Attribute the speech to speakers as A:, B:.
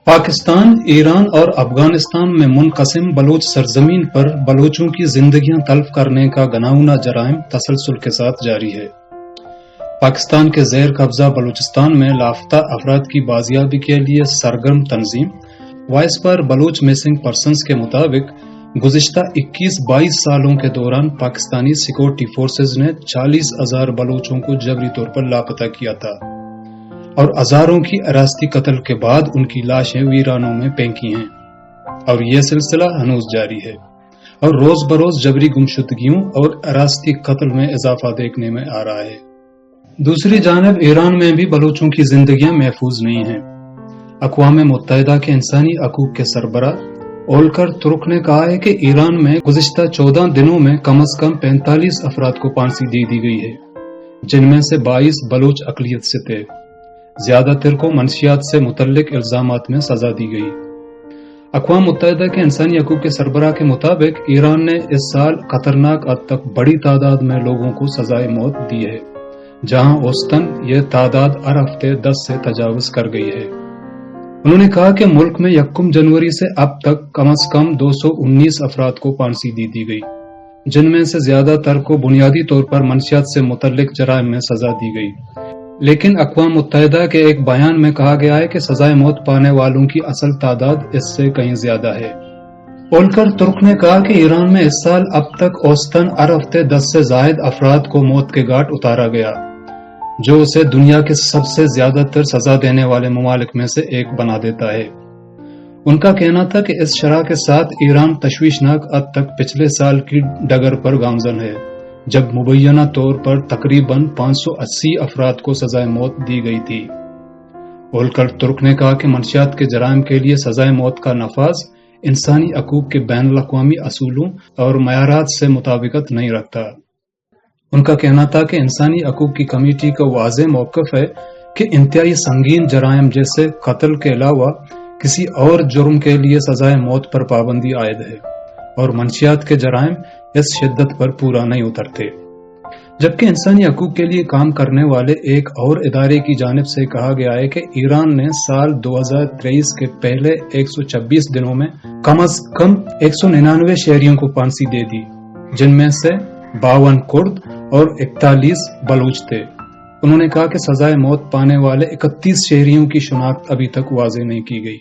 A: Pakistan, Iran और अफगानिस्तान में मुनक़सिम Bloch सरजमीन पर बलोचों की जिंदगियां तल्फ करने का घिनौना जराइम तसलसल के साथ जारी है। पाकिस्तान के ज़ेर कब्जा बलूचिस्तान में लापता अफराद की बाजियाबी के लिए सरगर्म तंजीम वाइसपर बलोच मिसिंग पर्सन्स के मुताबिक गुज़िश्ता 21-22 सालों के दौरान पाकिस्तानी सिक्योरिटी फोर्सेज ने 40,000 बलोचों को जबरी तौर पर लापता किया था और हजारों की अरास्ती कत्ल के बाद उनकी लाशें वीरानों में फेंकी हैं और यह सिलसिला हनूज जारी है और रोज बरोज जबरी गुमशुदगियों और अरास्ती कत्ल में इजाफा देखने में आ रहा है। दूसरी जानब ईरान में भी बलोचों की जिंदगियां महफूज नहीं हैं। अक़वाम मुत्तहिदा के इंसानी हकूक के सरबरा ओलकर तुर्क ने कहा है कि ईरान में गुज़िश्ता 14 दिनों में कम अज कम 45 अफराद को फांसी दे दी गई है, जिनमें से 22 बलोच अक़लियत से थे। ज्यादातर को मनशियात से मुतल्लिक इल्जामात में सजा दी गई। अक़वाम मुत्तहिदा के इंसानी हकूक के सरबराह के मुताबिक ईरान ने इस साल खतरनाक हद तक बड़ी तादाद में लोगों को सजाए मौत दी है, जहां औसतन यह तादाद हर हफ्ते 10 से तजावुज कर गई है। उन्होंने कहा कि मुल्क में 1 जनवरी से अब तक कम अज कम 219 अफराद को फांसी दी गई, जिनमें से ज्यादातर को बुनियादी तौर पर मनशियात से मुतल्लिक जराइम में सजा दी गई। लेकिन अक़वाम मुत्तहिदा के एक बयान में कहा गया है कि सजाए मौत पाने वालों की असल तादाद इससे कहीं ज्यादा है। ओलकर तुर्क ने कहा कि ईरान में इस साल अब तक औसतन हर हफ्ते 10 से जायद अफराद को मौत के घाट उतारा गया, जो उसे दुनिया के सबसे ज्यादातर सजा देने वाले ममालिक में से एक बना देता है। उनका कहना था कि इस शरह के साथ ईरान तशवीशनाक हद तक पिछले साल की डगर पर गामजन है, जब मुबैना तौर पर तकरीबन 580 अफराद को सजाए मौत दी गई थी। ओलकर तुर्क ने कहा कि मनशियात के जराइम के लिए सजाए मौत का नफाज इंसानी हकूक के बैनुल अक़वामी असूलों और मयारात से मुताबिकत नहीं रखता। उनका कहना था कि इंसानी हकूक की कमेटी का वाज़ेह मौक़िफ़ है कि इंतहाई संगीन जराइम जैसे कत्ल के अलावा किसी और जुर्म के लिए सजाए मौत पर पाबंदी आयद है और मनशियात के जराइम इस शिद्दत पर पूरा नहीं उतरते। जबकि इंसानी हकूक के लिए काम करने वाले एक और इदारे की जानिब से कहा गया है कि ईरान ने साल 2023 के पहले 126 दिनों में कम अज कम 199 शहरियों को फांसी दे दी, जिनमें से 52 कुर्द और 41 बलूच थे। उन्होंने कहा कि सजाए मौत पाने वाले 31 शहरियों की शिनाख्त अभी तक वाज़ेह नहीं की गई।